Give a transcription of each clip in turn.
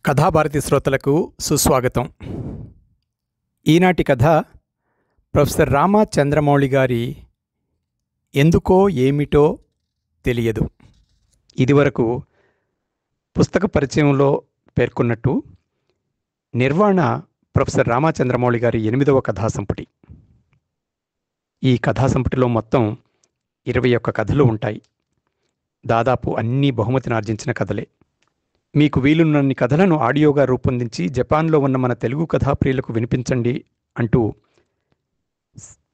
కథాభారతి శ్రోతలకు సుస్వాగతం. ఈనాటి కథ ప్రొఫెసర్ రామా చంద్రమౌళి గారి ఎందుకో ఏమిటో తెలియదు. ఇదివరకు పుస్తక పరిచయంలో పేర్కొన్నట్టు నిర్వాణ ప్రొఫెసర్ రామా చంద్రమౌళి గారి 8వ కథాసంపుటి. ఈ కథాసంపుటిలో మొత్తం 21 కథలు ఉంటాయి. దాదాపు అన్నీ బహుమతిని ఆర్జించిన కథలే. మీకు వీలున్నన్ని కథలను ఆడియోగా రూపొందించి జపాన్లో ఉన్న మన తెలుగు కథాప్రియులకు వినిపించండి అంటూ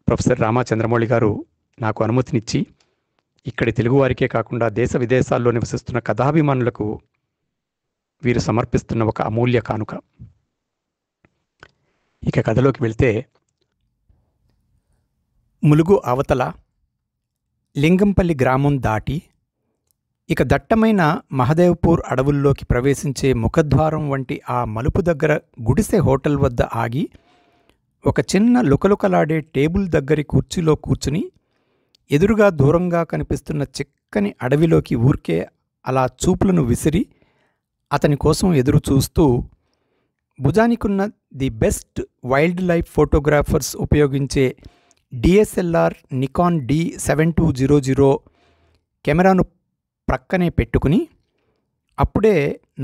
ప్రొఫెసర్ రామా చంద్రమౌళి గారు నాకు అనుమతినిచ్చి ఇక్కడి తెలుగువారికే కాకుండా దేశ విదేశాల్లో నివసిస్తున్న కథాభిమానులకు వీరు సమర్పిస్తున్న ఒక అమూల్య కానుక. ఇక కథలోకి వెళ్తే, ములుగు అవతల లింగంపల్లి గ్రామం దాటి ఇక దట్టమైన మహదేవ్పూర్ అడవుల్లోకి ప్రవేశించే ముఖద్వారం వంటి ఆ మలుపు దగ్గర గుడిసె హోటల్ వద్ద ఆగి ఒక చిన్న లుకలుకలాడే టేబుల్ దగ్గరి కుర్చీలో కూర్చుని ఎదురుగా దూరంగా కనిపిస్తున్న చిక్కని అడవిలోకి ఊరికే అలా చూపులను విసిరి అతని కోసం ఎదురు చూస్తూ భుజానికున్న the best wild life photographers ఉపయోగించే డిఎస్ఎల్ఆర్ నికాన్ D7200 కెమెరాను ప్రక్కనే పెట్టుకుని అప్పుడే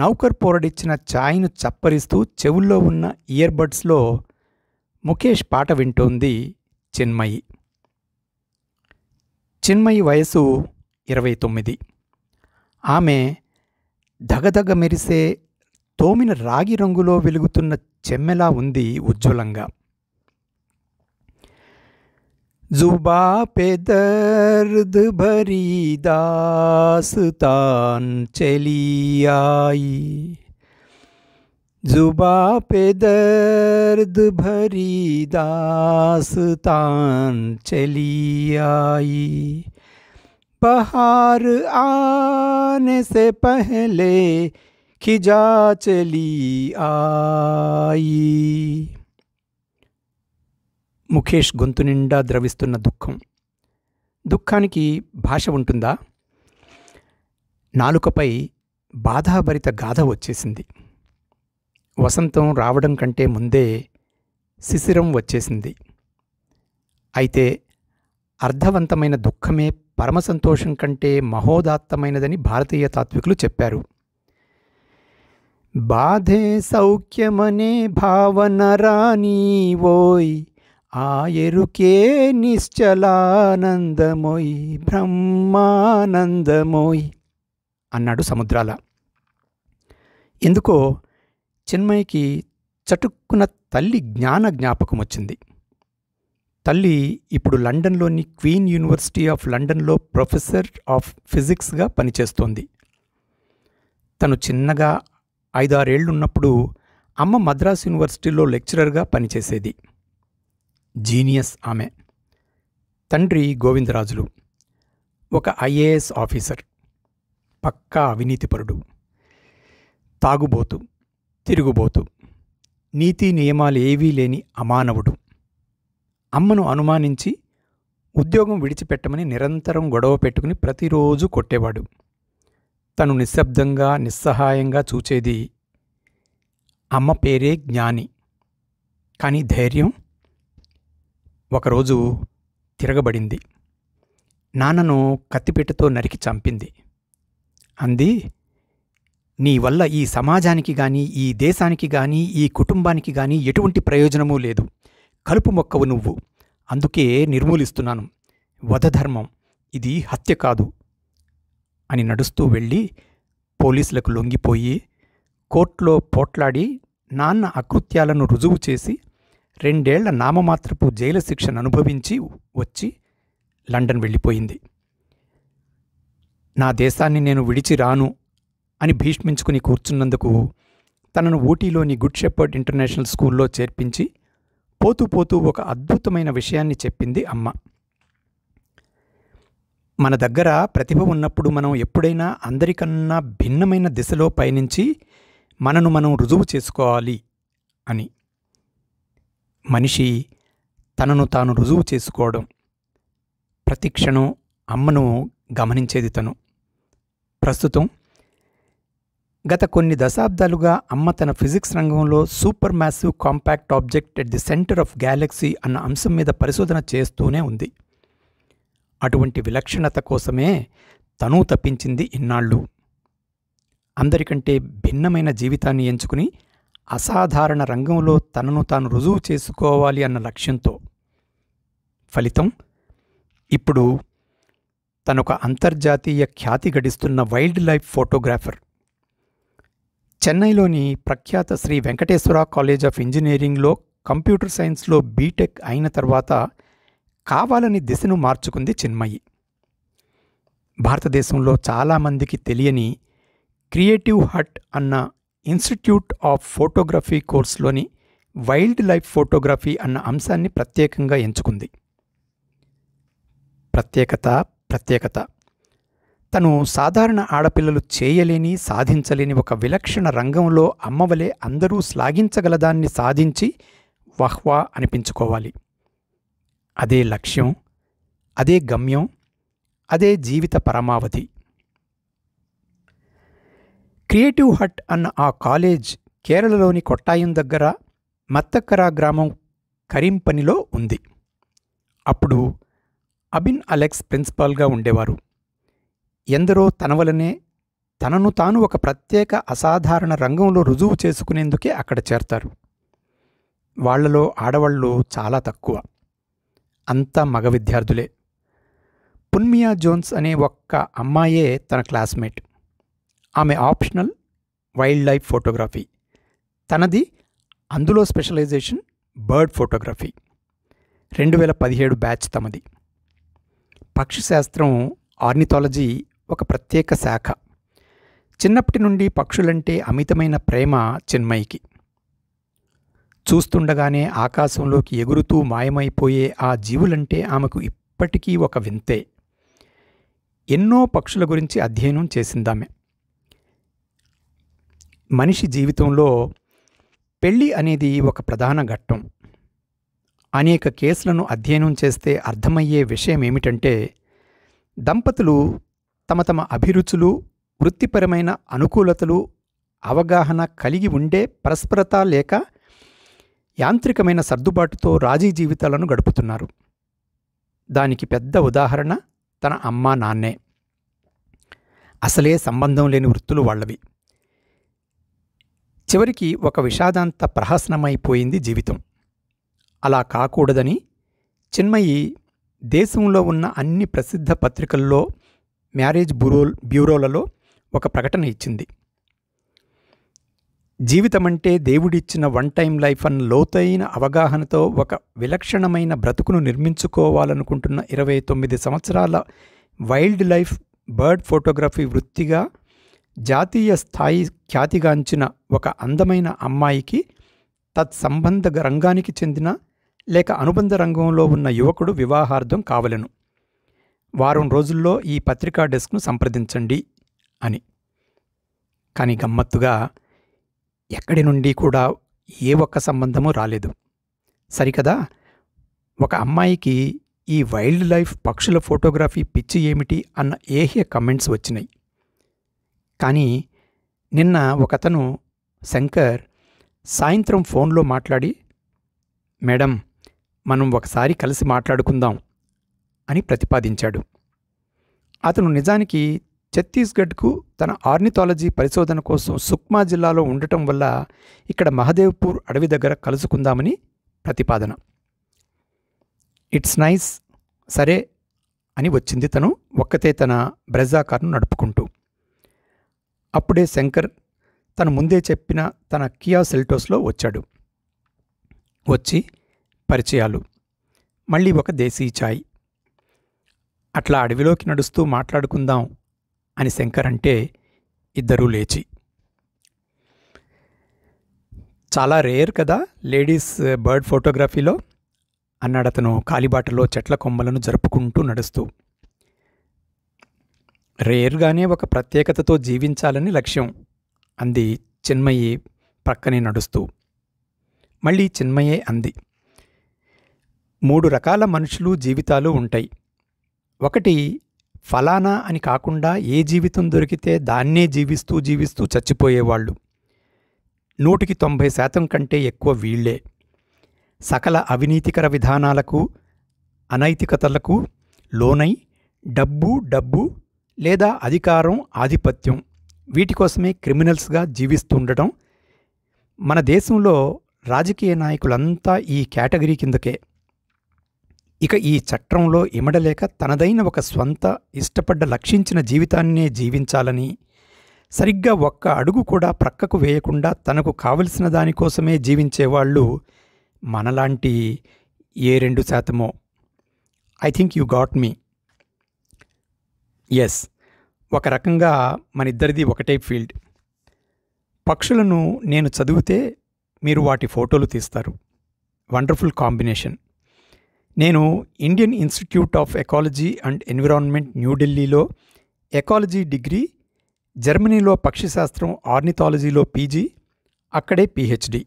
నౌకర్ పోరడిచ్చిన ఛాయ్ను చప్పరిస్తూ చెవుల్లో ఉన్న ఇయర్బడ్స్లో ముఖేష్ పాట వింటోంది చిన్మయి. చిన్మయి వయసు 29. ఆమె దగదగ మెరిసే తోమిన రాగి రంగులో వెలుగుతున్న చెమ్మెలా ఉంది ఉజ్వలంగా. जुबा पे दर्द भरी दास्तान चली आई, जुबा पे दर्द भरी दास्तान चली आई, बहार आने से पहले खिजा चली आई. ముఖేష్ గొంతు నిండా ద్రవిస్తున్న దుఃఖం. దుఃఖానికి భాష ఉంటుందా? నాలుకపై బాధాభరిత గాథ వచ్చేసింది. వసంతం రావడం కంటే ముందే శిశిరం వచ్చేసింది. అయితే అర్థవంతమైన దుఃఖమే పరమసంతోషం కంటే మహోదాత్తమైనదని భారతీయ తాత్వికులు చెప్పారు. బాధే సౌఖ్యమనే భావన రాని ఓయ్, ఆ ఎరుకే నిశ్చలానందమోయ్ బ్రహ్మానందమోయ్ అన్నాడు సముద్రాల. ఎందుకో చిన్మయికి చటుక్కున తల్లి జ్ఞాపకం వచ్చింది. తల్లి ఇప్పుడు లండన్లోని క్వీన్ యూనివర్సిటీ ఆఫ్ లండన్లో ప్రొఫెసర్ ఆఫ్ ఫిజిక్స్గా పనిచేస్తోంది. తను చిన్నగా 5-6 ఏళ్లున్నప్పుడు అమ్మ మద్రాస్ యూనివర్సిటీలో లెక్చరర్గా పనిచేసేది. జీనియస్ ఆమె. తండ్రి గోవిందరాజులు ఒక IAS ఆఫీసర్, పక్కా అవినీతిపరుడు, తాగుబోతు, తిరుగుబోతు, నీతి నియమాలేవీ లేని అమానవుడు. అమ్మను అనుమానించి ఉద్యోగం విడిచిపెట్టమని నిరంతరం గొడవ పెట్టుకుని ప్రతిరోజు కొట్టేవాడు. తను నిశ్శబ్దంగా నిస్సహాయంగా చూచేది. అమ్మ పేరే జ్ఞాని, కానీ ధైర్యం ఒకరోజు తిరగబడింది. నాన్నను కత్తిపీటతో నరికి చంపింది. అంది, నీ వల్ల ఈ సమాజానికి గాని, ఈ దేశానికి గాని, ఈ కుటుంబానికి గాని ఎటువంటి ప్రయోజనమూ లేదు. కలుపు మొక్కవు నువ్వు, అందుకే నిర్మూలిస్తున్నాను. వధధర్మం, ఇది హత్య కాదు అని నడుస్తూ వెళ్ళి పోలీసులకు లొంగిపోయి కోర్టులో పోట్లాడి నాన్న అకృత్యాలను రుజువు చేసి 2 ఏళ్ల నామమాత్రపు జైలు శిక్షను అనుభవించి వచ్చి లండన్ వెళ్ళిపోయింది. నా దేశాన్ని నేను విడిచి రాను అని భీష్మించుకుని కూర్చున్నందుకు తనను ఊటీలోని గుడ్ షెపర్డ్ ఇంటర్నేషనల్ స్కూల్లో చేర్పించి పోతూ పోతూ ఒక అద్భుతమైన విషయాన్ని చెప్పింది అమ్మ. మన దగ్గర ప్రతిభ ఉన్నప్పుడు మనం ఎప్పుడైనా అందరికన్నా భిన్నమైన దిశలో పయనించి మనను మనం రుజువు చేసుకోవాలి అని. మనిషి తనను తాను రుజువు చేసుకోవడం, ప్రతిక్షణం అమ్మను గమనించేది తను. ప్రస్తుతం గత కొన్ని దశాబ్దాలుగా అమ్మ తన ఫిజిక్స్ రంగంలో super massive compact object at the centre of Galaxy అన్న అంశం మీద పరిశోధన చేస్తూనే ఉంది. అటువంటి విలక్షణత కోసమే తను తప్పించింది ఇన్నాళ్ళు. అందరికంటే భిన్నమైన జీవితాన్ని ఎంచుకుని అసాధారణ రంగంలో తనను తాను రుజువు చేసుకోవాలి అన్న లక్ష్యంతో. ఫలితం ఇప్పుడు తనొక అంతర్జాతీయ ఖ్యాతి గడిస్తున్న వైల్డ్ లైఫ్ ఫోటోగ్రాఫర్. చెన్నైలోని ప్రఖ్యాత శ్రీ వెంకటేశ్వర కాలేజ్ ఆఫ్ ఇంజనీరింగ్లో కంప్యూటర్ సైన్స్లో బీటెక్ అయిన తర్వాత కావాలని దిశను మార్చుకుంది చిన్మయి. భారతదేశంలో చాలామందికి తెలియని క్రియేటివ్ హట్ అన్న ఇన్స్టిట్యూట్ ఆఫ్ ఫోటోగ్రఫీ కోర్సులోని వైల్డ్ లైఫ్ ఫోటోగ్రఫీ అన్న అంశాన్ని ప్రత్యేకంగా ఎంచుకుంది. ప్రత్యేకత తను సాధారణ ఆడపిల్లలు చేయలేని, సాధించలేని ఒక విలక్షణ రంగంలో అమ్మవలే అందరూ శ్లాఘించగలదాన్ని సాధించి వహ్వా అనిపించుకోవాలి. అదే లక్ష్యం, అదే గమ్యం, అదే జీవిత పరమావధి. క్రియేటివ్ హట్ అన్న ఆ కాలేజ్ కేరళలోని కొట్టాయం దగ్గర మత్తక్కర గ్రామం కరీంపనిలో ఉంది. అప్పుడు అబిన్ అలెక్స్ ప్రిన్సిపాల్గా ఉండేవారు. ఎందరో తన వలనే తనను తాను ఒక ప్రత్యేక అసాధారణ రంగంలో రుజువు చేసుకునేందుకే అక్కడ చేరతారు. వాళ్లలో ఆడవాళ్ళు చాలా తక్కువ, అంతా మగ విద్యార్థులే. పున్మియా జోన్స్ అనే ఒక్క అమ్మాయే తన క్లాస్మేట్. ఆమె ఆప్షనల్ వైల్డ్ లైఫ్ ఫోటోగ్రఫీ, తనది అందులో స్పెషలైజేషన్ బర్డ్ ఫోటోగ్రఫీ. 2017 బ్యాచ్ తమది. పక్షిశాస్త్రం, ఆర్నిథాలజీ ఒక ప్రత్యేక శాఖ. చిన్నప్పటి నుండి పక్షులంటే అమితమైన ప్రేమ చిన్మయికి. చూస్తుండగానే ఆకాశంలోకి ఎగురుతూ మాయమైపోయే ఆ జీవులంటే ఆమెకు ఇప్పటికీ ఒక వింతే. ఎన్నో పక్షుల గురించి అధ్యయనం చేసిందామె. మనిషి జీవితంలో పెళ్ళి అనేది ఒక ప్రధాన ఘట్టం. అనేక కేసులను అధ్యయనం చేస్తే అర్థమయ్యే విషయం ఏమిటంటే, దంపతులు తమ తమ అభిరుచులు, వృత్తిపరమైన అనుకూలతలు, అవగాహన కలిగి ఉండే పరస్పరత లేక యాంత్రికమైన సర్దుబాటుతో రాజీ జీవితాలను గడుపుతున్నారు. దానికి పెద్ద ఉదాహరణ తన అమ్మా నాన్నే. అసలే సంబంధం లేని వృత్తులు వాళ్ళవి. చివరికి ఒక విషాదాంత ప్రహసనమైపోయింది జీవితం. అలా కాకూడదని చిన్మయి దేశంలో ఉన్న అన్ని ప్రసిద్ధ పత్రికల్లో, మ్యారేజ్ బ్యూరోలలో ఒక ప్రకటన ఇచ్చింది. జీవితమంటే దేవుడిచ్చిన వన్ టైం లైఫ్ అన్న లోతైన అవగాహనతో ఒక విలక్షణమైన బ్రతుకును నిర్మించుకోవాలనుకుంటున్న 29 సంవత్సరాల వైల్డ్ లైఫ్ బర్డ్ ఫోటోగ్రఫీ వృత్తిగా జాతీయ స్థాయి ఖ్యాతిగాంచిన ఒక అందమైన అమ్మాయికి తత్సంబంధ రంగానికి చెందిన లేక అనుబంధ రంగంలో ఉన్న యువకుడు వివాహార్థం కావలెను. వారం రోజుల్లో ఈ పత్రికా డెస్క్ను సంప్రదించండి అని. కానీ గమ్మత్తుగా ఎక్కడి నుండి కూడా ఏ ఒక్క సంబంధము రాలేదు. సరికదా, ఒక అమ్మాయికి ఈ వైల్డ్ లైఫ్ పక్షుల ఫోటోగ్రఫీ పిచ్చి ఏమిటి అన్న ఏహ్య కమెంట్స్ వచ్చినాయి. కానీ నిన్న ఒకతను, శంకర్, సాయంత్రం ఫోన్లో మాట్లాడి, మేడం, మనం ఒకసారి కలిసి మాట్లాడుకుందాం అని ప్రతిపాదించాడు. అతను నిజానికి ఛత్తీస్గఢ్కు తన ఆర్నిథాలజీ పరిశోధన కోసం సుక్మా జిల్లాలో ఉండటం వల్ల ఇక్కడ మహదేవ్పూర్ అడవి దగ్గర కలుసుకుందామని ప్రతిపాదన. ఇట్స్ నైస్, సరే అని వచ్చింది తను ఒక్కతే తన బ్రెజా కారును నడుపుకుంటూ. అప్పుడే శంకర్ తను ముందే చెప్పిన తన కియా సెల్టోస్లో వచ్చాడు. వచ్చి పరిచయాలు, మళ్ళీ ఒక దేశీ చాయ్. అట్లా అడవిలోకి నడుస్తూ మాట్లాడుకుందాం అని శంకర్ అంటే ఇద్దరూ లేచి. చాలా రేర్ కదా లేడీస్ బర్డ్ ఫోటోగ్రఫీలో అన్నాడతను కాలిబాటలో చెట్ల కొమ్మలను జరుపుకుంటూ నడుస్తూ. రేర్గానే ఒక ప్రత్యేకతతో జీవించాలని లక్ష్యం అంది చిన్మయి ప్రక్కనే నడుస్తూ. మళ్ళీ చిన్మయే అంది, 3 రకాల మనుషులు జీవితాలు ఉంటాయి. ఒకటి ఫలానా అని కాకుండా ఏ జీవితం దొరికితే దాన్నే జీవిస్తూ జీవిస్తూ చచ్చిపోయేవాళ్ళు 190% కంటే ఎక్కువ వీళ్లే. సకల అవినీతికర విధానాలకు, అనైతికతలకు లోనై డబ్బు లేదా అధికారం, ఆధిపత్యం వీటి కోసమే క్రిమినల్స్గా జీవిస్తుండటం. మన దేశంలో రాజకీయ నాయకులంతా ఈ కేటగిరీ కిందకే. ఇక ఈ చట్రంలో ఇమడలేక తనదైన ఒక స్వంత ఇష్టపడ్డ లక్షించిన జీవితాన్నే జీవించాలని, సరిగ్గా ఒక్క అడుగు కూడా ప్రక్కకు వేయకుండా తనకు కావలసిన దానికోసమే జీవించేవాళ్ళు మనలాంటి 2%. I think you got me. Yes, ఒక రకంగా మనిద్దరిది ఒకటే ఫీల్డ్. పక్షులను నేను చదివితే మీరు వాటి ఫోటోలు తీస్తారు. Wonderful combination. నేను Indian institute of ecology and environment న్యూఢిల్లీలో ఎకాలజీ డిగ్రీ, జర్మనీలో పక్షిశాస్త్రం ఆర్నిథాలజీలో పీజీ, అక్కడే పీహెచ్డీ.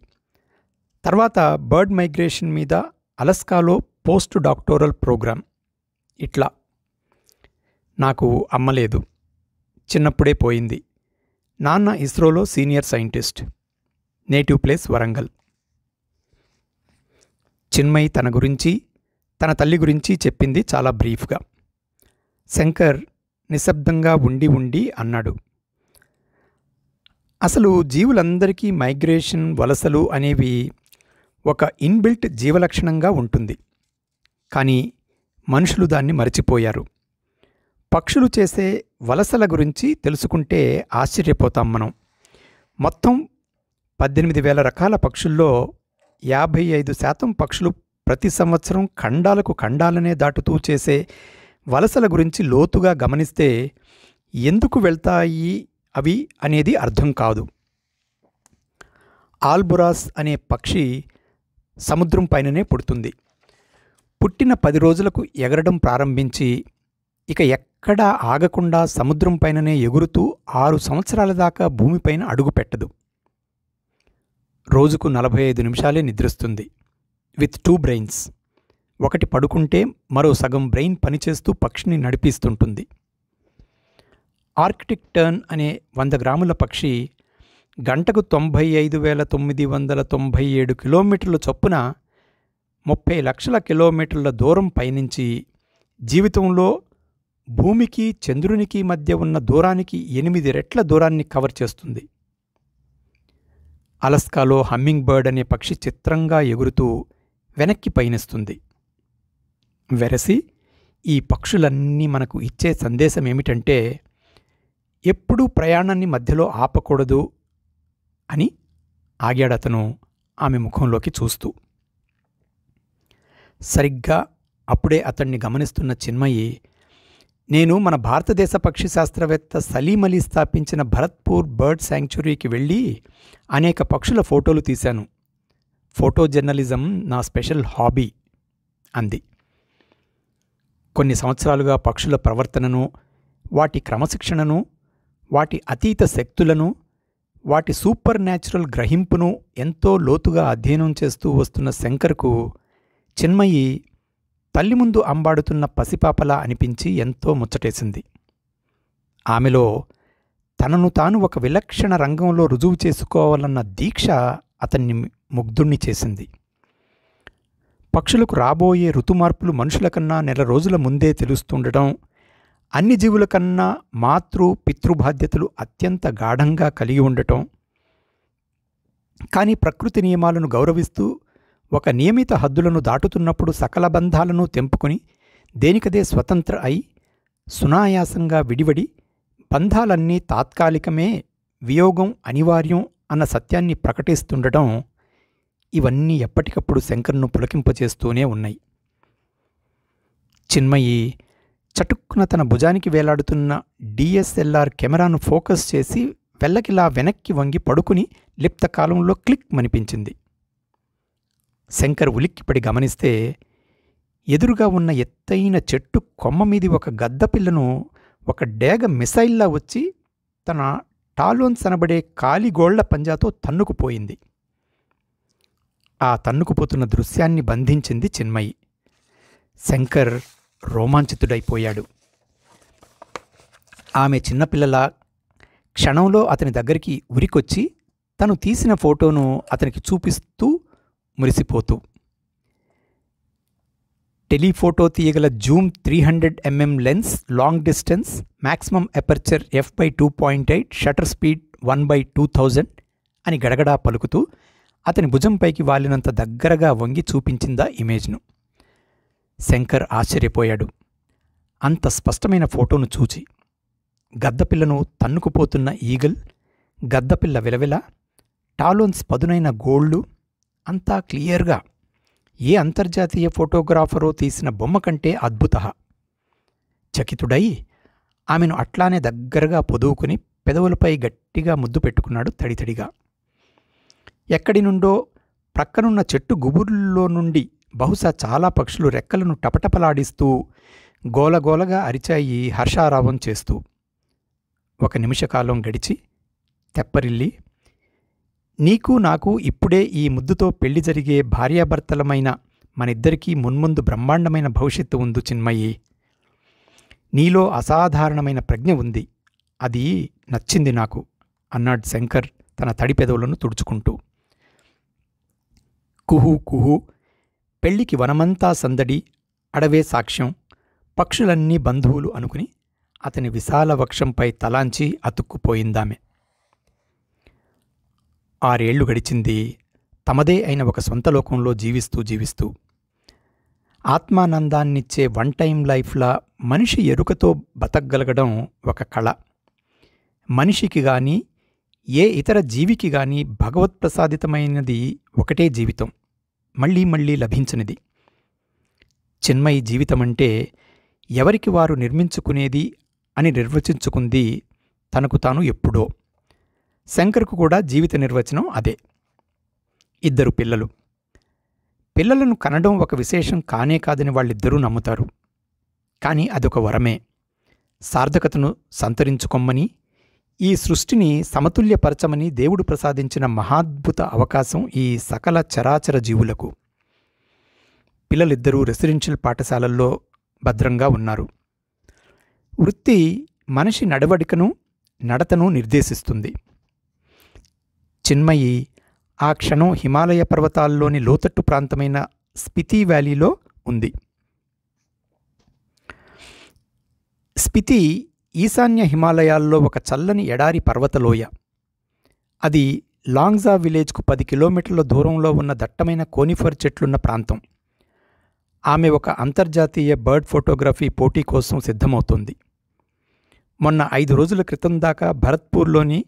తర్వాత బర్డ్ మైగ్రేషన్ మీద అలస్కాలో పోస్ట్ డాక్టోరల్ ప్రోగ్రామ్. ఇట్లా. నాకు అమ్మ లేదు, చిన్నప్పుడే పోయింది. నాన్న ఇస్రోలో senior scientist. Native place Warangal. Chinmayi తన గురించి, తన తల్లి గురించి చెప్పింది చాలా బ్రీఫ్గా. శంకర్ నిశ్శబ్దంగా ఉండి అన్నాడు, అసలు జీవులందరికీ మైగ్రేషన్, వలసలు అనేవి ఒక ఇన్బిల్ట్ జీవలక్షణంగా ఉంటుంది. కానీ మనుషులు దాన్ని మరచిపోయారు. పక్షులు చేసే వలసల గురించి తెలుసుకుంటే ఆశ్చర్యపోతాం మనం. మొత్తం 18,000 రకాల పక్షుల్లో 55% పక్షులు ప్రతి సంవత్సరం ఖండాలకు ఖండాలనే దాటుతూ చేసే వలసల గురించి లోతుగా గమనిస్తే ఎందుకు వెళ్తాయి అవి అనేది అర్థం కాదు. ఆల్బురాస్ అనే పక్షి సముద్రం పైననే పుడుతుంది. పుట్టిన 10 రోజులకు ఎగరడం ప్రారంభించి ఇక ఎక్కడా ఆగకుండా సముద్రం పైననే ఎగురుతూ 6 సంవత్సరాల దాకా భూమిపైన అడుగు పెట్టదు. రోజుకు 45 నిమిషాలే నిద్రిస్తుంది. With 2 brains. ఒకటి పడుకుంటే మరో సగం బ్రెయిన్ పనిచేస్తూ పక్షిని నడిపిస్తుంటుంది. ఆర్కిటిక్ టర్న్ అనే 100 గ్రాముల పక్షి గంటకు 95,997 కిలోమీటర్ల చొప్పున 30 లక్షల కిలోమీటర్ల దూరం పయనించి జీవితంలో భూమికి చంద్రునికి మధ్య ఉన్న దూరానికి 8 రెట్ల దూరాన్ని కవర్ చేస్తుంది. అలస్కాలో హమ్మింగ్ బర్డ్ అనే పక్షి చిత్రంగా ఎగురుతూ వెనక్కి పయనిస్తుంది. వెరసి ఈ పక్షులన్నీ మనకు ఇచ్చే సందేశం ఏమిటంటే ఎప్పుడూ ప్రయాణాన్ని మధ్యలో ఆపకూడదు అని ఆగాడతను ఆమె ముఖంలోకి చూస్తూ. సరిగ్గా అప్పుడే అతన్ని గమనిస్తున్న చిన్మయి, నేను మన భారతదేశ పక్షి శాస్త్రవేత్త సలీం అలీ స్థాపించిన భరత్పూర్ బర్డ్ శాంక్చురీకి వెళ్ళి అనేక పక్షుల ఫోటోలు తీశాను. ఫోటో జర్నలిజం నా స్పెషల్ హాబీ అంది. కొన్ని సంవత్సరాలుగా పక్షుల ప్రవర్తనను, వాటి క్రమశిక్షణను, వాటి అతీత శక్తులను, వాటి సూపర్ న్యాచురల్ గ్రహింపును ఎంతో లోతుగా అధ్యయనం చేస్తూ వస్తున్న శంకర్కు చిన్మయి తల్లి ముందు అంబాడుతున్న పసిపాపలా అనిపించి ఎంతో ముచ్చటేసింది. ఆమెలో తనను తాను ఒక విలక్షణ రంగంలో రుజువు చేసుకోవాలన్న దీక్ష అతన్ని ముగ్ధుణ్ణి చేసింది. పక్షులకు రాబోయే ఋతుమార్పులు మనుషుల కన్నా నెల రోజుల ముందే తెలుస్తుండటం, అన్ని జీవుల కన్నా పితృబాధ్యతలు అత్యంత గాఢంగా కలిగి ఉండటం, కానీ ప్రకృతి నియమాలను గౌరవిస్తూ ఒక నియమిత హద్దులను దాటుతున్నప్పుడు సకల బంధాలను తెంపుకొని దేనికదే స్వతంత్ర అయి సునాయాసంగా విడివడి బంధాలన్నీ తాత్కాలికమే, వియోగం అనివార్యం అన్న సత్యాన్ని ప్రకటిస్తుండటం, ఇవన్నీ ఎప్పటికప్పుడు శంకర్ను పులకింపచేస్తూనే ఉన్నాయి. చిన్మయి చటుక్కున తన భుజానికి వేలాడుతున్న డిఎస్ఎల్ఆర్ కెమెరాను ఫోకస్ చేసి వెల్లకిలా వెనక్కి వంగి పడుకుని లిప్తకాలంలో క్లిక్ మనిపించింది. శంకర్ ఉలిక్కిపడి గమనిస్తే ఎదురుగా ఉన్న ఎత్తైన చెట్టు కొమ్మ మీది ఒక గద్దపిల్లను ఒక డేగ మిసైల్లా వచ్చి తన టాలోన్స్ అనబడే కాలిగోళ్ల పంజాతో తన్నుకుపోయింది. ఆ తన్నుకుపోతున్న దృశ్యాన్ని బంధించింది చిన్మయి. శంకర్ రోమాంచితుడైపోయాడు. ఆమె చిన్నపిల్లల క్షణంలో అతని దగ్గరికి ఉరికొచ్చి తను తీసిన ఫోటోను అతనికి చూపిస్తూ మురిసిపోతూ. టెలిఫోటో తీయగల zoom 300mm lens, long distance, maximum aperture f/2.8, shutter speed 1/2000 అని గడగడా పలుకుతూ అతని భుజంపైకి వాలినంత దగ్గరగా వంగి చూపించిందా ఇమేజ్ను. శంకర్ ఆశ్చర్యపోయాడు అంత స్పష్టమైన ఫోటోను చూచి. గద్దపిల్లను తన్నుకుపోతున్న ఈగల్, గద్దపిల్ల విలవిల, టాలోన్స్ పదునైన గోళ్ళు అంతా క్లియర్గా ఏ అంతర్జాతీయ ఫోటోగ్రాఫరో తీసిన బొమ్మ కంటే అద్భుత. చకితుడై ఆమెను అట్లానే దగ్గరగా పొదువుకుని పెదవులపై గట్టిగా ముద్దు పెట్టుకున్నాడు తడితడిగా. ఎక్కడి నుండో ప్రక్కనున్న చెట్టు గుబుర్లో నుండి బహుశా చాలా పక్షులు రెక్కలను టపటపలాడిస్తూ గోలగోలగా అరిచాయి హర్షారావం చేస్తూ. 1 నిమిషకాలం గడిచి తెప్పరిల్లి, నీకు నాకు ఇప్పుడే ఈ ముద్దుతో పెళ్లి జరిగే భార్యాభర్తలమైన మనిద్దరికీ మున్ముందు బ్రహ్మాండమైన భవిష్యత్తు ఉంది చిన్మయి. నీలో అసాధారణమైన ప్రజ్ఞ ఉంది, అది నచ్చింది నాకు అన్నాడు శంకర్ తన తడి పెదవులను తుడుచుకుంటూ. కుహు కుహు, పెళ్లికి వనమంతా సందడి, అడవే సాక్ష్యం, పక్షులన్నీ బంధువులు అనుకుని అతని విశాల వక్షంపై తలాంచి అతుక్కుపోయిందామె. 6 ఏళ్లు గడిచింది తమదే అయిన ఒక సొంత లోకంలో జీవిస్తూ. ఆత్మానందాన్నిచ్చే వన్ టైం లైఫ్లా మనిషి ఎరుకతో బతకగలగడం ఒక కళ. మనిషికి గాని ఏ ఇతర జీవికి గాని భగవత్ప్రసాదితమైనది ఒకటే జీవితం, మళ్ళీ మళ్ళీ లభించనిది. చిన్మయి జీవితమంటే ఎవరికి వారు నిర్మించుకునేది అని నిర్వచించుకుంది తనకు తాను ఎప్పుడో. శంకర్కు కూడా జీవిత నిర్వచనం అదే. 2 పిల్లలు. పిల్లలను కనడం ఒక విశేషం కానే కాదని వాళ్ళిద్దరూ నమ్ముతారు. కానీ అదొక వరమే. సార్థకతను సంతరించుకొమ్మని, ఈ సృష్టిని సమతుల్యపరచమని దేవుడు ప్రసాదించిన మహాద్భుత అవకాశం ఈ సకల చరాచర జీవులకు. పిల్లలిద్దరూ రెసిడెన్షియల్ పాఠశాలల్లో భద్రంగా ఉన్నారు. వృత్తి మనిషి నడవడికను నడతను నిర్దేశిస్తుంది. చిన్మయి ఆ క్షణం హిమాలయ పర్వతాల్లోని లోతట్టు ప్రాంతమైన స్పితి వ్యాలీలో ఉంది. స్పితి ఈశాన్య హిమాలయాల్లో ఒక చల్లని ఎడారి పర్వతలోయ. అది లాంగ్జా విలేజ్కు 10 కిలోమీటర్ల దూరంలో ఉన్న దట్టమైన కోనిఫర్ చెట్లున్న ప్రాంతం. ఆమె ఒక అంతర్జాతీయ బర్డ్ ఫోటోగ్రఫీ పోటీ కోసం సిద్ధమవుతోంది. మొన్న 5 రోజుల క్రితం దాకా భరత్పూర్లోని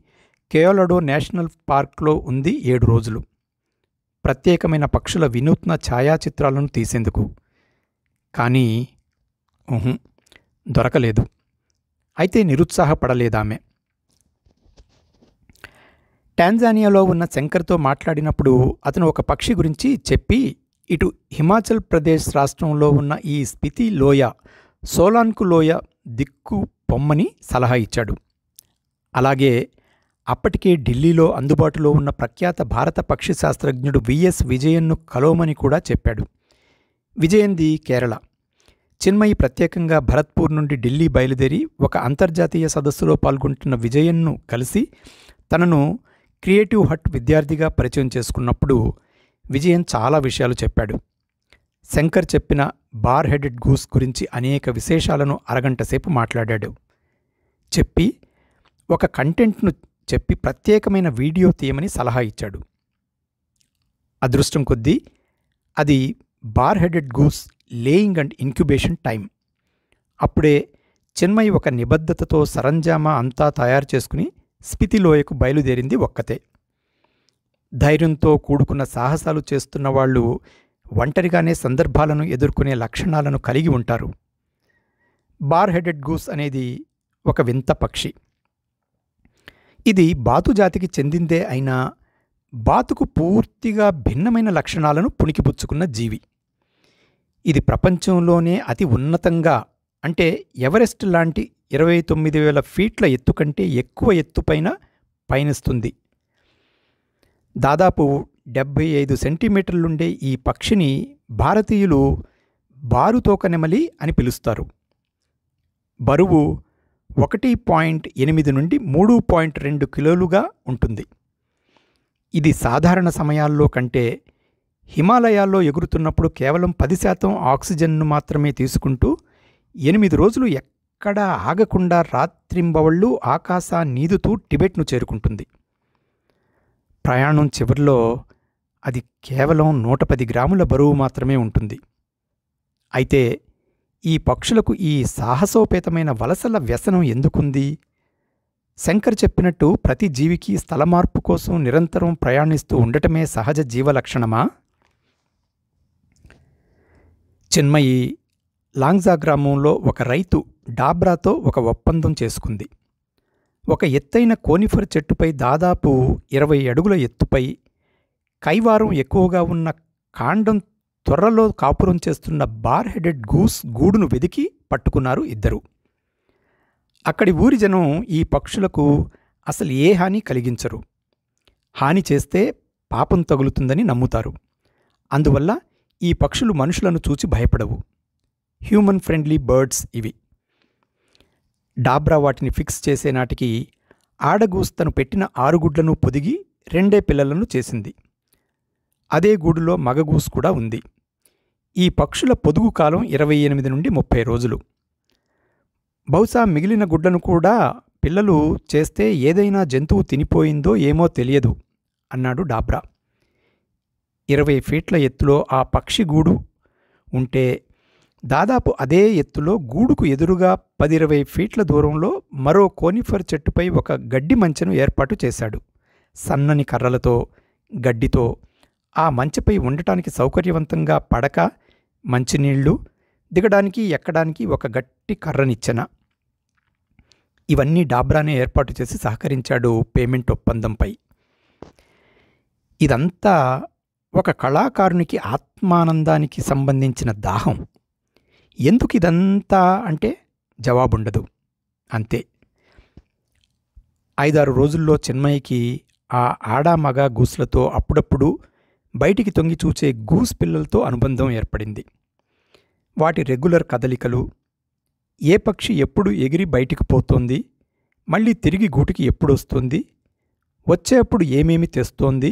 కేయోలడో నేషనల్ పార్క్లో ఉంది 7 రోజులు. ప్రత్యేకమైన పక్షుల వినూత్న ఛాయాచిత్రాలను తీసేందుకు. కానీ దొరకలేదు. అయితే నిరుత్సాహపడలేదామె. టాంజానియాలో ఉన్న శంకర్తో మాట్లాడినప్పుడు అతను ఒక పక్షి గురించి చెప్పి, ఇటు హిమాచల్ ప్రదేశ్ రాష్ట్రంలో ఉన్న ఈ స్పితి లోయ, సోలాన్కు లోయ దిక్కు పొమ్మని సలహా ఇచ్చాడు. అలాగే అప్పటికే ఢిల్లీలో అందుబాటులో ఉన్న ప్రఖ్యాత భారత పక్షి శాస్త్రజ్ఞుడు విఎస్ విజయన్ను కలవమని కూడా చెప్పాడు. విజయంది కేరళ. చిన్మయి ప్రత్యేకంగా భరత్పూర్ నుండి ఢిల్లీ బయలుదేరి ఒక అంతర్జాతీయ సదస్సులో పాల్గొంటున్న విజయన్ను కలిసి తనను క్రియేటివ్ హట్ విద్యార్థిగా పరిచయం చేసుకున్నప్పుడు విజయన్ చాలా విషయాలు చెప్పాడు. శంకర్ చెప్పిన బార్ హెడెడ్ గూస్ గురించి అనేక విశేషాలను అరగంట సేపు మాట్లాడాడు. చెప్పి ఒక కంటెంట్ను చెప్పి ప్రత్యేకమైన వీడియో తీయమని సలహా ఇచ్చాడు. అదృష్టం కొద్దీ అది bar headed goose laying and incubation time. అప్పుడే చిన్మయి ఒక నిబద్ధతతో సరంజామా అంతా తయారు చేసుకుని స్పితి లోయకు బయలుదేరింది ఒక్కతే. ధైర్యంతో కూడుకున్న సాహసాలు చేస్తున్న వాళ్ళు ఒంటరిగానే సందర్భాలను ఎదుర్కొనే లక్షణాలను కలిగి ఉంటారు. బార్ హెడెడ్ గూస్ అనేది ఒక వింత పక్షి. ఇది బాతు జాతికి చెందిందే అయినా బాతుకు పూర్తిగా భిన్నమైన లక్షణాలను పుణికిపుచ్చుకున్న జీవి. ఇది ప్రపంచంలోనే అతి ఉన్నతంగా, అంటే ఎవరెస్ట్ లాంటి 29,000 ఫీట్ల ఎత్తు కంటే ఎక్కువ ఎత్తుపైన పయనిస్తుంది. దాదాపు 75 సెంటీమీటర్లుండే ఈ పక్షిని భారతీయులు బారుతోక నెమలి అని పిలుస్తారు. బరువు 1.8 నుండి 3.2 కిలోలుగా ఉంటుంది. ఇది సాధారణ సమయాల్లో కంటే హిమాలయాల్లో ఎగురుతున్నప్పుడు కేవలం 10% ఆక్సిజన్ను మాత్రమే తీసుకుంటూ 8 రోజులు ఎక్కడా ఆగకుండా రాత్రింబవళ్ళు ఆకాశాన్నీదుతూ టిబెట్ను చేరుకుంటుంది. ప్రయాణం చివరిలో అది కేవలం 110 గ్రాముల బరువు మాత్రమే ఉంటుంది. అయితే ఈ పక్షులకు ఈ సాహసోపేతమైన వలసల వ్యసనం ఎందుకుంది? శంకర్ చెప్పినట్టు ప్రతి జీవికి స్థల మార్పు కోసం నిరంతరం ప్రయాణిస్తూ ఉండటమే సహజ జీవలక్షణమా? చిన్మయి లాంగ్జా గ్రామంలో ఒక రైతు డాబ్రాతో ఒక ఒప్పందం చేసుకుంది. ఒక ఎత్తైన కోనిఫర్ చెట్టుపై దాదాపు 20 అడుగుల ఎత్తుపై కైవారం ఎక్కువగా ఉన్న కాండం త్వరలో కాపురం చేస్తున్న బార్ హెడెడ్ గూస్ గూడును వెదికి పట్టుకున్నారు ఇద్దరు. అక్కడి ఊరి జనం ఈ పక్షులకు అసలు ఏ హాని కలిగించరు. హాని చేస్తే పాపం తగులుతుందని నమ్ముతారు. అందువల్ల ఈ పక్షులు మనుషులను చూచి భయపడవు. హ్యూమన్ ఫ్రెండ్లీ బర్డ్స్ ఇవి. డాబ్రా వాటిని ఫిక్స్ చేసే నాటికి ఆడగూస్ తను పెట్టిన 6 గుడ్లను పొదిగి 2 పిల్లలను చేసింది. అదే గూడులో మగగూస్ కూడా ఉంది. ఈ పక్షుల పొదుగు కాలం 28 నుండి 30 రోజులు. బహుశా మిగిలిన గుడ్లను కూడా పిల్లలు చేస్తే ఏదైనా జంతువు తినిపోయిందో ఏమో తెలియదు అన్నాడు డాబ్రా. 20 ఫీట్ల ఎత్తులో ఆ పక్షి గూడు ఉంటే దాదాపు అదే ఎత్తులో గూడుకు ఎదురుగా 10-20 ఫీట్ల దూరంలో మరో కోనిఫర్ చెట్టుపై ఒక గడ్డి మంచెను ఏర్పాటు చేశాడు. సన్నని కర్రలతో, గడ్డితో ఆ మంచెపై ఉండటానికి సౌకర్యవంతంగా పడక, మంచినీళ్లు, దిగడానికి ఎక్కడానికి ఒక గట్టి కర్రనిచ్చెన. ఇవన్నీ డాబ్రానే ఏర్పాటు చేసి సహకరించాడు పేమెంట్ ఒప్పందంపై. ఇదంతా ఒక కళాకారునికి ఆత్మానందానికి సంబంధించిన దాహం. ఎందుకు ఇదంతా అంటే జవాబుండదు. అంతే. 5-6 రోజుల్లో చిన్మయికి ఆ ఆడా మగ గూసులతో అప్పుడప్పుడు బయటికి తొంగి చూచే గూస్ పిల్లలతో అనుబంధం ఏర్పడింది. వాటి రెగ్యులర్ కదలికలు, ఏ పక్షి ఎప్పుడు ఎగిరి బయటికి పోతోంది, మళ్ళీ తిరిగి గూటికి ఎప్పుడొస్తుంది, వచ్చేప్పుడు ఏమేమి తెస్తోంది,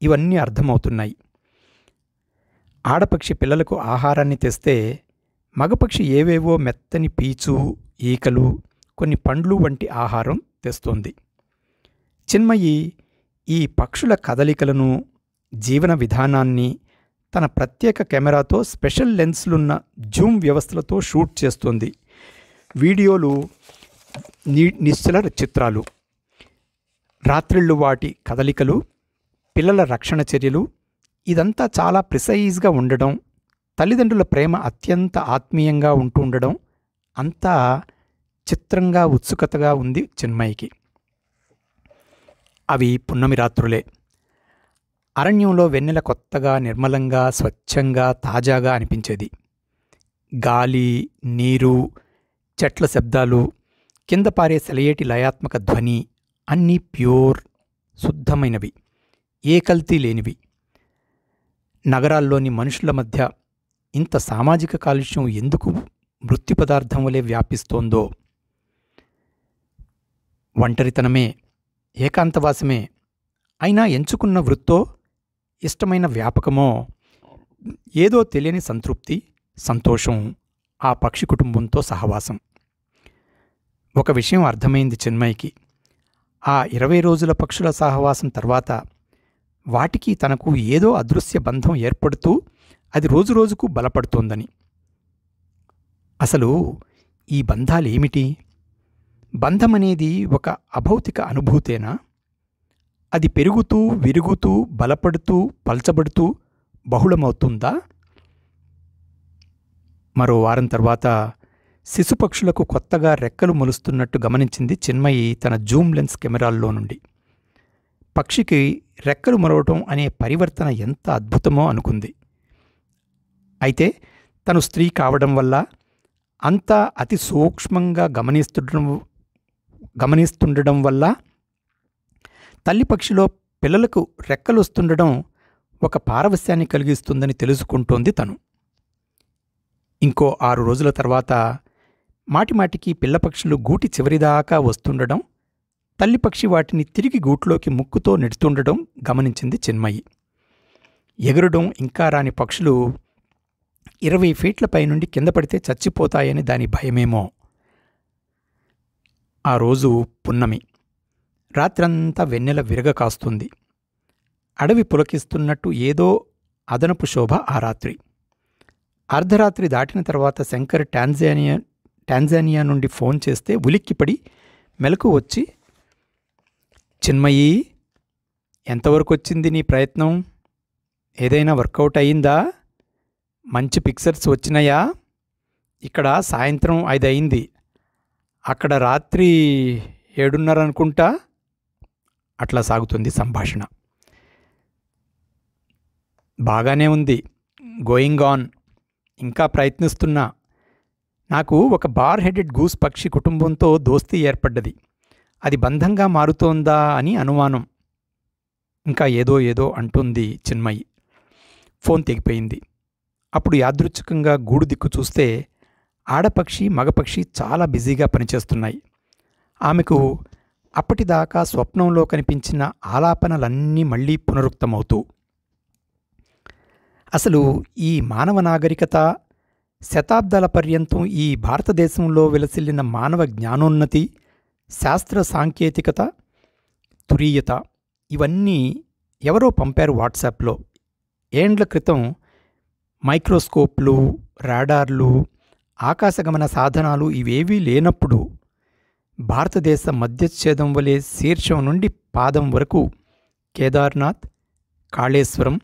ఇవన్నీ అర్థమవుతున్నాయి. ఆడపక్షి పిల్లలకు ఆహారాన్ని తెస్తే మగపక్షి ఏవేవో మెత్తని పీచు, ఈకలు, కొన్ని పండ్లు వంటి ఆహారం తెస్తోంది. చిన్మయి ఈ పక్షుల కదలికలను, జీవన విధానాన్ని తన ప్రత్యేక కెమెరాతో స్పెషల్ లెన్స్లున్న జూమ్ వ్యవస్థలతో షూట్ చేస్తోంది. వీడియోలు, నిశ్చల చిత్రాలు, రాత్రిళ్ళు వాటి కదలికలు, పిల్లల రక్షణ చర్యలు, ఇదంతా చాలా ప్రిసైజ్గా ఉండడం, తల్లిదండ్రుల ప్రేమ అత్యంత ఆత్మీయంగా ఉంటుండడం అంతా చిత్రంగా, ఉత్సుకతగా ఉంది చిన్మయికి. అవి పున్నమి రాత్రులే. అరణ్యంలో వెన్నెల కొత్తగా, నిర్మలంగా, స్వచ్ఛంగా, తాజాగా అనిపించేది. గాలి, నీరు, చెట్ల శబ్దాలు, కింద పారే సెలయేటి లయాత్మక ధ్వని అన్నీ ప్యూర్, శుద్ధమైనవి, ఏ కల్తీ లేనివి. నగరాల్లోని మనుషుల మధ్య ఇంత సామాజిక కాలుష్యం ఎందుకు మృత్యు పదార్థం వలె వ్యాపిస్తోందో? ఒంటరితనమే, ఏకాంతవాసమే అయినా ఎంచుకున్న వృత్తో, ఇష్టమైన వ్యాపకమో ఏదో తెలియని సంతృప్తి, సంతోషం ఆ పక్షి కుటుంబంతో సహవాసం. ఒక విషయం అర్థమైంది చిన్మయికి. ఆ 20 రోజుల పక్షుల సహవాసం తర్వాత వాటికి తనకు ఏదో అదృశ్య బంధం ఏర్పడుతూ అది రోజురోజుకు బలపడుతోందని. అసలు ఈ బంధాలేమిటి? బంధమనేది ఒక అభౌతిక అనుభూతేనా? అది పెరుగుతూ, విరుగుతూ, బలపడుతూ, పల్చబడుతూ బహుళమవుతుందా? మరో వారం తర్వాత శిశుపక్షులకు కొత్తగా రెక్కలు మొలుస్తున్నట్టు గమనించింది చిన్మయి తన జూమ్ లెన్స్ కెమెరాల్లో నుండి. పక్షికి రెక్కలు మొలవటం అనే పరివర్తన ఎంత అద్భుతమో అనుకుంది. అయితే తను స్త్రీ కావడం వల్ల, అంతా అతి సూక్ష్మంగా గమనిస్తుండడం వల్ల తల్లి పక్షిలో పిల్లలకు రెక్కలు వస్తుండడం ఒక పారవస్యాన్ని కలిగిస్తుందని తెలుసుకుంటోంది తను. ఇంకో 6 రోజుల తర్వాత మాటిమాటికి పిల్లపక్షులు గూటి చివరిదాకా వస్తుండడం, తల్లిపక్షి వాటిని తిరిగి గూట్లోకి ముక్కుతో నెడుతుండడం గమనించింది చిన్మయి. ఎగురడం ఇంకా రాని పక్షులు 20 ఫీట్ల పైనుండి కింద పడితే చచ్చిపోతాయని దాని భయమేమో. ఆ రోజు పున్నమి. రాత్రంతా వెన్నెల విరగ కాస్తుంది. అడవి పులకిస్తున్నట్టు ఏదో అదనపు శోభ ఆ రాత్రి. అర్ధరాత్రి దాటిన తర్వాత శంకర్ టాంజానియా నుండి ఫోన్ చేస్తే ఉలిక్కిపడి మెలకు వచ్చి, చిన్మయి, ఎంతవరకు వచ్చింది నీ ప్రయత్నం? ఏదైనా వర్కౌట్ అయిందా? మంచి పిక్చర్స్ వచ్చినాయా? ఇక్కడ సాయంత్రం 5 అయింది, అక్కడ రాత్రి 7:30 అనుకుంటా. అట్లా సాగుతుంది సంభాషణ. బాగానే ఉంది, గోయింగ్ ఆన్, ఇంకా ప్రయత్నిస్తున్నా. నాకు ఒక బార్ హెడెడ్ గూస్ పక్షి కుటుంబంతో దోస్తీ ఏర్పడ్డది. అది బంధంగా మారుతోందా అని అనుమానం. ఇంకా ఏదో ఏదో అంటుంది చిన్మయి. ఫోన్ తెగిపోయింది. అప్పుడు యాదృచ్ఛికంగా గూడు దిక్కు చూస్తే ఆడపక్షి మగపక్షి చాలా బిజీగా పనిచేస్తున్నాయి. ఆమెకు అప్పటిదాకా స్వప్నంలో కనిపించిన ఆలాపనలన్నీ మళ్లీ పునరుక్తమవుతూ, అసలు ఈ మానవ నాగరికత, శతాబ్దాల పర్యంతం ఈ భారతదేశంలో విలసిల్లిన మానవ జ్ఞానోన్నతి, శాస్త్ర సాంకేతికత, తురీయత, ఇవన్నీ ఎవరో పంపారు వాట్సాప్లో. ఏండ్ల క్రితం మైక్రోస్కోప్లు, రాడార్లు, ఆకాశగమన సాధనాలు ఇవేవీ లేనప్పుడు భారతదేశ మధ్యఛేదం వలె శీర్షం నుండి పాదం వరకు కేదార్నాథ్, కాళేశ్వరం,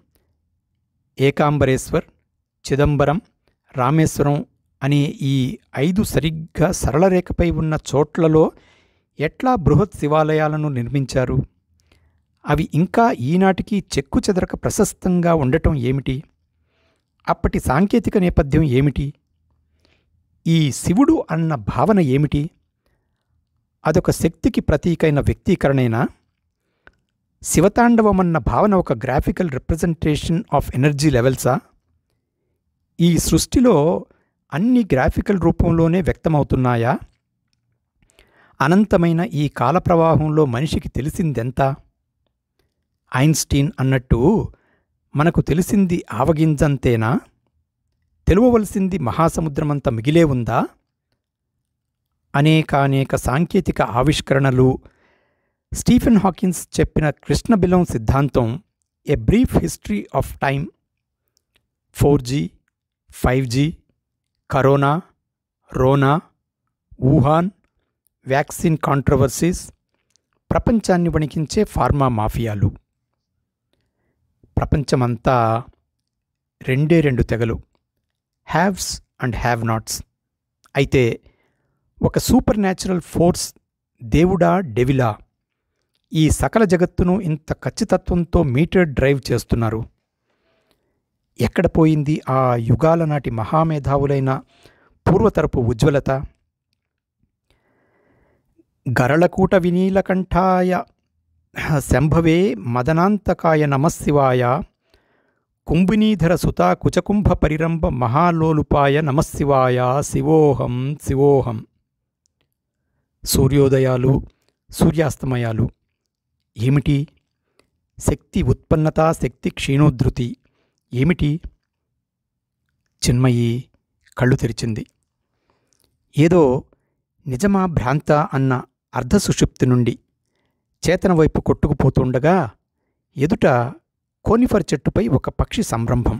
ఏకాంబరేశ్వర్, చిదంబరం, రామేశ్వరం అనే ఈ 5 సరిగ్గా సరళరేఖపై ఉన్న చోట్లలో ఎట్లా బృహత్ శివాలయాలను నిర్మించారు? అవి ఇంకా ఈనాటికి చెక్కు చెదరక ప్రశస్తంగా ఉండటం ఏమిటి? అప్పటి సాంకేతిక నేపథ్యం ఏమిటి? ఈ శివుడు అన్న భావన ఏమిటి? అదొక శక్తికి ప్రతీకైన వ్యక్తీకరణేనా? శివతాండవమన్న భావన ఒక గ్రాఫికల్ రిప్రజెంటేషన్ ఆఫ్ ఎనర్జీ లెవెల్సా? ఈ సృష్టిలో అన్ని గ్రాఫికల్ రూపంలోనే వ్యక్తమవుతున్నాయా? అనంతమైన ఈ కాలప్రవాహంలో మనిషికి తెలిసిందెంత? ఐన్స్టీన్ అన్నట్టు మనకు తెలిసింది ఆవగింజంతేనా? తెలువవలసింది మహాసముద్రమంత మిగిలే ఉందా? అనేకానేక సాంకేతిక ఆవిష్కరణలు, స్టీఫెన్ హాకిన్స్ చెప్పిన కృష్ణబిలం సిద్ధాంతం, a brief history of time, 4G, 5G, corona, రోనా, Wuhan, vaccine controversies, ప్రపంచాన్ని వణికించే ఫార్మా మాఫియాలు. ప్రపంచమంతా 2 తెగలు, హ్యావ్స్ అండ్ హ్యావ్ నాట్స్. అయితే ఒక సూపర్ న్యాచురల్ ఫోర్స్, దేవుడా డెవిలా, ఈ సకల జగత్తును ఇంత ఖచ్చితత్వంతో మీటర్ డ్రైవ్ చేస్తున్నారు. ఎక్కడ పోయింది ఆ యుగాల నాటి మహామేధావులైన పూర్వతరపు ఉజ్వలత? గరళకూట వినీలకంఠాయ శంభవే మదనాంతకాయ నమశివాయ, కుంభినీధర సుతా కుచకుంభ పరిరంభ మహాలోలుపాయ నమశివాయ, శివోహం శివోహం. సూర్యోదయాలు, సూర్యాస్తమయాలు ఏమిటి? శక్తి ఉత్పన్నత, శక్తి క్షీణోద్ధృతి ఏమిటి? చిన్మయి కళ్ళు తెరిచింది. ఏదో నిజమా భ్రాంత అన్న అర్ధసుషుప్తి నుండి చేతన వైపు కొట్టుకుపోతుండగా ఎదుట కోనిఫర్ చెట్టుపై ఒక పక్షి సంరంభం.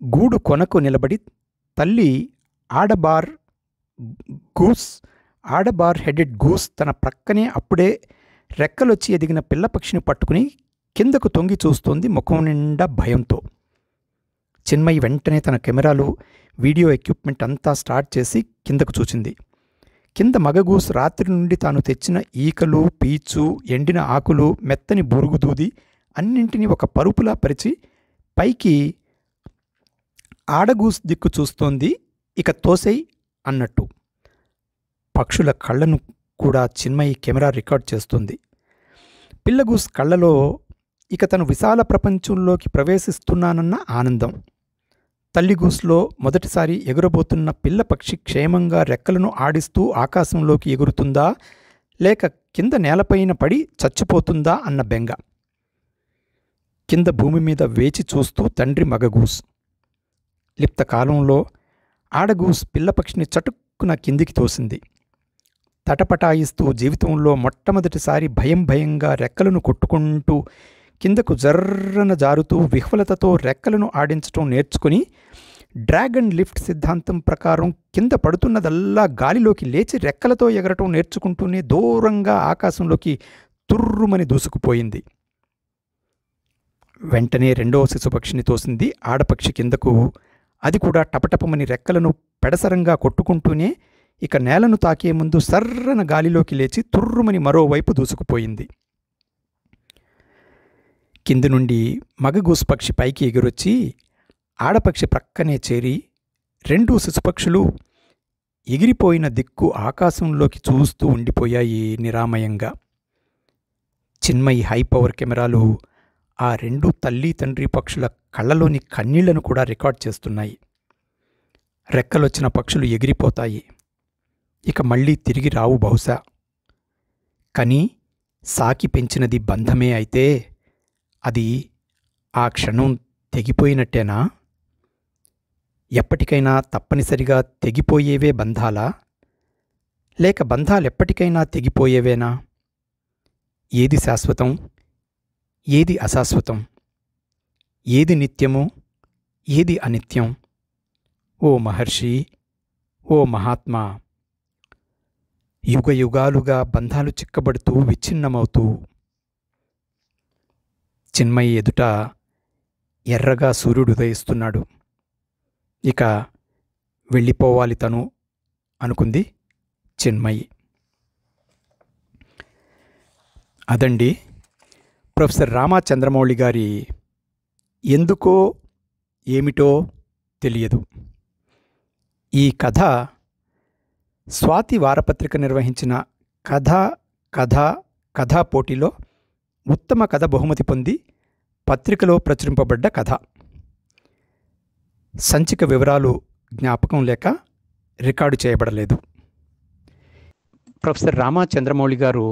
గూడు కొనకు నిలబడి తల్లి ఆడబార్ హెడెడ్ గూస్ తన ప్రక్కనే అప్పుడే రెక్కలొచ్చి ఎదిగిన పిల్లపక్షిని పట్టుకుని కిందకు తొంగి చూస్తోంది, ముఖం నిండా భయంతో. చిన్మయి వెంటనే తన కెమెరాలు, వీడియో ఎక్విప్మెంట్ అంతా స్టార్ట్ చేసి కిందకు చూచింది. కింద మగగూస్ రాత్రి నుండి తాను తెచ్చిన ఈకలు, పీచు, ఎండిన ఆకులు, మెత్తని బురుగుదూది అన్నింటినీ ఒక పరుపులా పరిచి పైకి ఆడగూస్ దిక్కు చూస్తోంది, ఇక తోసై అన్నట్టు. పక్షుల కళ్ళను కూడా చిన్మయి కెమెరా రికార్డ్ చేస్తుంది. పిల్లగూస్ కళ్ళలో ఇక తను విశాల ప్రపంచంలోకి ప్రవేశిస్తున్నానన్న ఆనందం. తల్లిగూసులో మొదటిసారి ఎగురబోతున్న పిల్ల పక్షి క్షేమంగా రెక్కలను ఆడిస్తూ ఆకాశంలోకి ఎగురుతుందా లేక కింద నేలపైన పడి చచ్చిపోతుందా అన్న బెంగ. కింద భూమి మీద వేచి చూస్తూ తండ్రి మగగూస్. లిప్తకాలంలో ఆడగూస్ పిల్లపక్షిని చటుక్కున కిందికి తోసింది. తటపటాయిస్తూ జీవితంలో మొట్టమొదటిసారి భయంగా రెక్కలను కొట్టుకుంటూ కిందకు జర్రన జారుతూ విహ్వలతతో రెక్కలను ఆడించటం నేర్చుకుని డ్రాగన్ లిఫ్ట్ సిద్ధాంతం ప్రకారం కింద పడుతున్నదల్లా గాలిలోకి లేచి రెక్కలతో ఎగరటం నేర్చుకుంటూనే దూరంగా ఆకాశంలోకి తుర్రుమని దూసుకుపోయింది. వెంటనే రెండవ శిశుపక్షిని తోసింది ఆడపక్షి కిందకు. అది కూడా టపటపమని రెక్కలను పెడసరంగా కొట్టుకుంటూనే ఇక నేలను తాకే ముందు సర్రన గాలిలోకి లేచి తుర్రుమని మరోవైపు దూసుకుపోయింది. కింది నుండి మగగూసు పక్షి పైకి ఎగురొచ్చి ఆడపక్షి ప్రక్కనే చేరి రెండు శిశుపక్షులు ఎగిరిపోయిన దిక్కు ఆకాశంలోకి చూస్తూ ఉండిపోయాయి నిరామయంగా. చిన్మయి హై పవర్ కెమెరాలు ఆ రెండు తల్లి తండ్రి పక్షుల కళ్ళలోని కన్నీళ్లను కూడా రికార్డ్ చేస్తున్నాయి. రెక్కలొచ్చిన పక్షులు ఎగిరిపోతాయి, ఇక మళ్ళీ తిరిగి రావు బహుశా. కానీ సాకి పెంచినది బంధమే అయితే అది ఆ క్షణం తెగిపోయినట్టేనా? ఎప్పటికైనా తప్పనిసరిగా తెగిపోయేవే బంధాలా, లేక బంధాలెప్పటికైనా తెగిపోయేవేనా? ఏది శాశ్వతం, ఏది అశాశ్వతం, ఏది నిత్యము, ఏది అనిత్యం? ఓ మహర్షి, ఓ మహాత్మా, యుగయుగాలుగా బంధాలు చిక్కబడుతూ విచ్ఛిన్నమవుతూ. చిన్మయి ఎదుట ఎర్రగా సూర్యుడు ఉదయిస్తున్నాడు. ఇక వెళ్ళిపోవాలి తను అనుకుంది చిన్మయి. అదండి ప్రొఫెసర్ రామా చంద్రమౌళి గారి ఎందుకో ఏమిటో తెలియదు ఈ కథ స్వాతి వారపత్రిక నిర్వహించిన కథా పోటీలో ఉత్తమ కథ బహుమతి పొంది పత్రికలో ప్రచురింపబడ్డ కథ. సంచిక వివరాలు జ్ఞాపకం లేక రికార్డు చేయబడలేదు. ప్రొఫెసర్ రామా చంద్రమౌళి గారు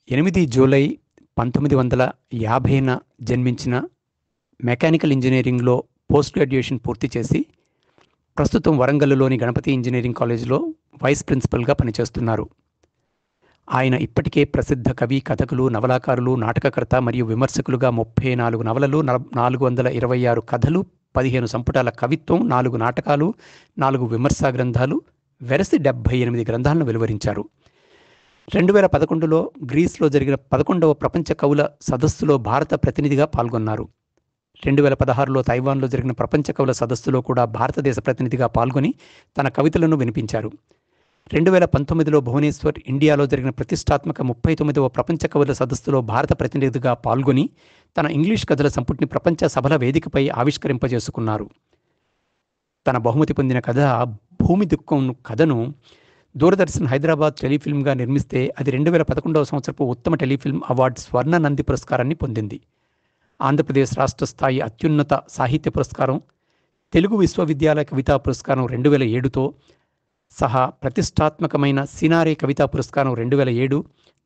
8 జూలై 1950న జన్మించిన మెకానికల్ ఇంజనీరింగ్లో పోస్ట్ గ్రాడ్యుయేషన్ పూర్తి చేసి ప్రస్తుతం వరంగల్లులోని గణపతి ఇంజనీరింగ్ కాలేజీలో వైస్ ప్రిన్సిపల్గా పనిచేస్తున్నారు. ఆయన ఇప్పటికే ప్రసిద్ధ కవి, కథకులు, నవలాకారులు, నాటకకర్త మరియు విమర్శకులుగా 34 నవలలు, 426 కథలు, 15 సంపుటాల కవిత్వం, 4 నాటకాలు, 4 విమర్శా గ్రంథాలు, వెరసి 78 గ్రంథాలను వెలువరించారు. 2011లో గ్రీస్లో జరిగిన 11వ ప్రపంచ కవుల సదస్సులో భారత ప్రతినిధిగా పాల్గొన్నారు. 2016లో తైవాన్లో జరిగిన ప్రపంచ కవుల సదస్సులో కూడా భారతదేశ ప్రతినిధిగా పాల్గొని తన కవితలను వినిపించారు. 2019లో భువనేశ్వర్, ఇండియాలో జరిగిన ప్రతిష్టాత్మక 39వ ప్రపంచ కవుల సదస్సులో భారత ప్రతినిధిగా పాల్గొని తన ఇంగ్లీష్ కథల సంపుటిని ప్రపంచ సభల వేదికపై ఆవిష్కరింపజేసుకున్నారు. తన బహుమతి పొందిన కథ భూమి దుఃఖం కథను దూరదర్శన్ హైదరాబాద్ టెలిఫిల్మ్గా నిర్మిస్తే అది 2011వ సంవత్సరపు ఉత్తమ టెలిఫిల్మ్ అవార్డు స్వర్ణ నంది పురస్కారాన్ని పొందింది. ఆంధ్రప్రదేశ్ రాష్ట్ర స్థాయి అత్యున్నత సాహిత్య పురస్కారం, తెలుగు విశ్వవిద్యాలయ కవితా పురస్కారం 2007తో సహా ప్రతిష్టాత్మకమైన సినారే కవితా పురస్కారం 2007,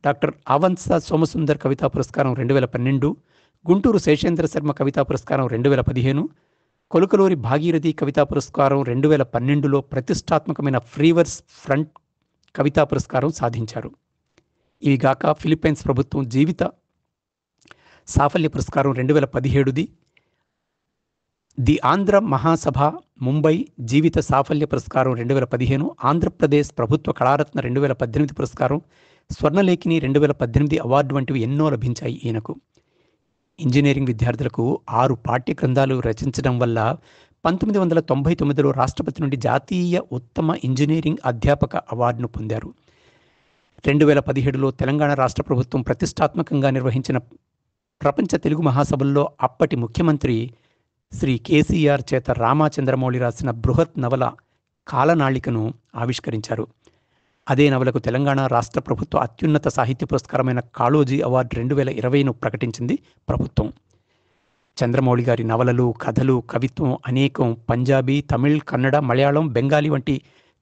డాక్టర్ ఆవంస సోమసుందర్ కవితా పురస్కారం 2012, గుంటూరు శేషేంద్ర శర్మ కవితా పురస్కారం 2015, కొలుకలూరి భాగీరథి కవితా పురస్కారం 2012లో ప్రతిష్టాత్మకమైన ఫ్రీవర్స్ ఫ్రంట్ కవితా పురస్కారం సాధించారు. ఇవిగాక ఫిలిప్పైన్స్ ప్రభుత్వం జీవిత సాఫల్య పురస్కారం 2017ది, ది ఆంధ్ర మహాసభ ముంబై జీవిత సాఫల్య పురస్కారం 2015, ఆంధ్రప్రదేశ్ ప్రభుత్వ కళారత్న 2018 పురస్కారం, స్వర్ణలేఖిని 2018 అవార్డు వంటివి ఎన్నో లభించాయి ఈయనకు. ఇంజనీరింగ్ విద్యార్థులకు 6 పాఠ్య గ్రంథాలు రచించడం వల్ల 1999లో రాష్ట్రపతి నుండి జాతీయ ఉత్తమ ఇంజనీరింగ్ అధ్యాపక అవార్డును పొందారు. 2017లో తెలంగాణ రాష్ట్ర ప్రభుత్వం ప్రతిష్టాత్మకంగా నిర్వహించిన ప్రపంచ తెలుగు మహాసభల్లో అప్పటి ముఖ్యమంత్రి శ్రీ కేసీఆర్ చేత రామా చంద్రమౌళి రాసిన బృహత్ నవల కాలనాళికను ఆవిష్కరించారు. అదే నవలకు తెలంగాణ రాష్ట్ర ప్రభుత్వ అత్యున్నత సాహిత్య పురస్కారమైన కాళోజీ అవార్డు 2020ను ప్రకటించింది ప్రభుత్వం. చంద్రమౌళి గారి నవలలు, కథలు, కవిత్వం అనేకం పంజాబీ, తమిళ్, కన్నడ, మలయాళం, బెంగాలీ వంటి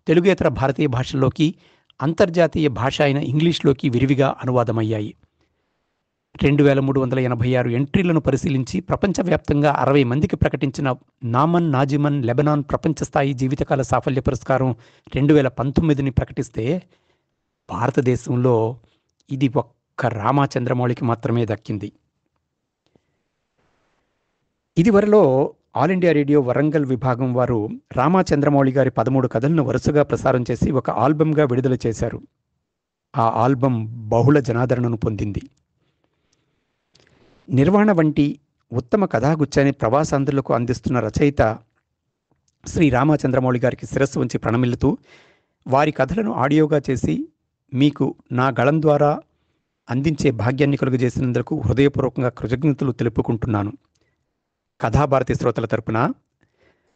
తెలుగేతర భారతీయ భాషల్లోకి, అంతర్జాతీయ భాష అయిన ఇంగ్లీష్లోకి విరివిగా అనువాదమయ్యాయి. 2386 ఎంట్రీలను పరిశీలించి ప్రపంచవ్యాప్తంగా 60 మందికి ప్రకటించిన నామన్ నాజిమన్ లెబనాన్ ప్రపంచ స్థాయి జీవితకాల సాఫల్య పురస్కారం 2019ని ప్రకటిస్తే భారతదేశంలో ఇది ఒక్క రామచంద్రమౌళికి మాత్రమే దక్కింది. ఇదివరలో ఆల్ ఇండియా రేడియో వరంగల్ విభాగం వారు రామచంద్రమౌళి గారి 13 కథలను వరుసగా ప్రసారం చేసి ఒక ఆల్బమ్గా విడుదల చేశారు. ఆ ఆల్బం బహుళ జనాదరణను పొందింది. నిర్వాణ వంటి ఉత్తమ కథాగుచ్చాన్ని ప్రవాసాంధ్రులకు అందిస్తున్న రచయిత శ్రీ రామచంద్రమౌళి గారికి శిరస్సు ఉంచి ప్రణమిల్లుతూ వారి కథలను ఆడియోగా చేసి మీకు నా గళం ద్వారా అందించే భాగ్యాన్ని కలుగజేసినందుకు హృదయపూర్వకంగా కృతజ్ఞతలు తెలుపుకుంటున్నాను. కథాభారతి శ్రోతల తరపున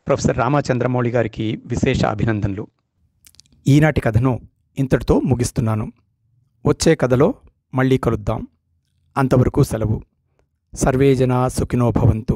ప్రొఫెసర్ రామచంద్రమౌళి గారికి విశేష అభినందనలు. ఈనాటి కథను ఇంతటితో ముగిస్తున్నాను. వచ్చే కథలో మళ్ళీ కలుద్దాం. అంతవరకు సెలవు. సర్వే జనా సుఖినో భవంతు.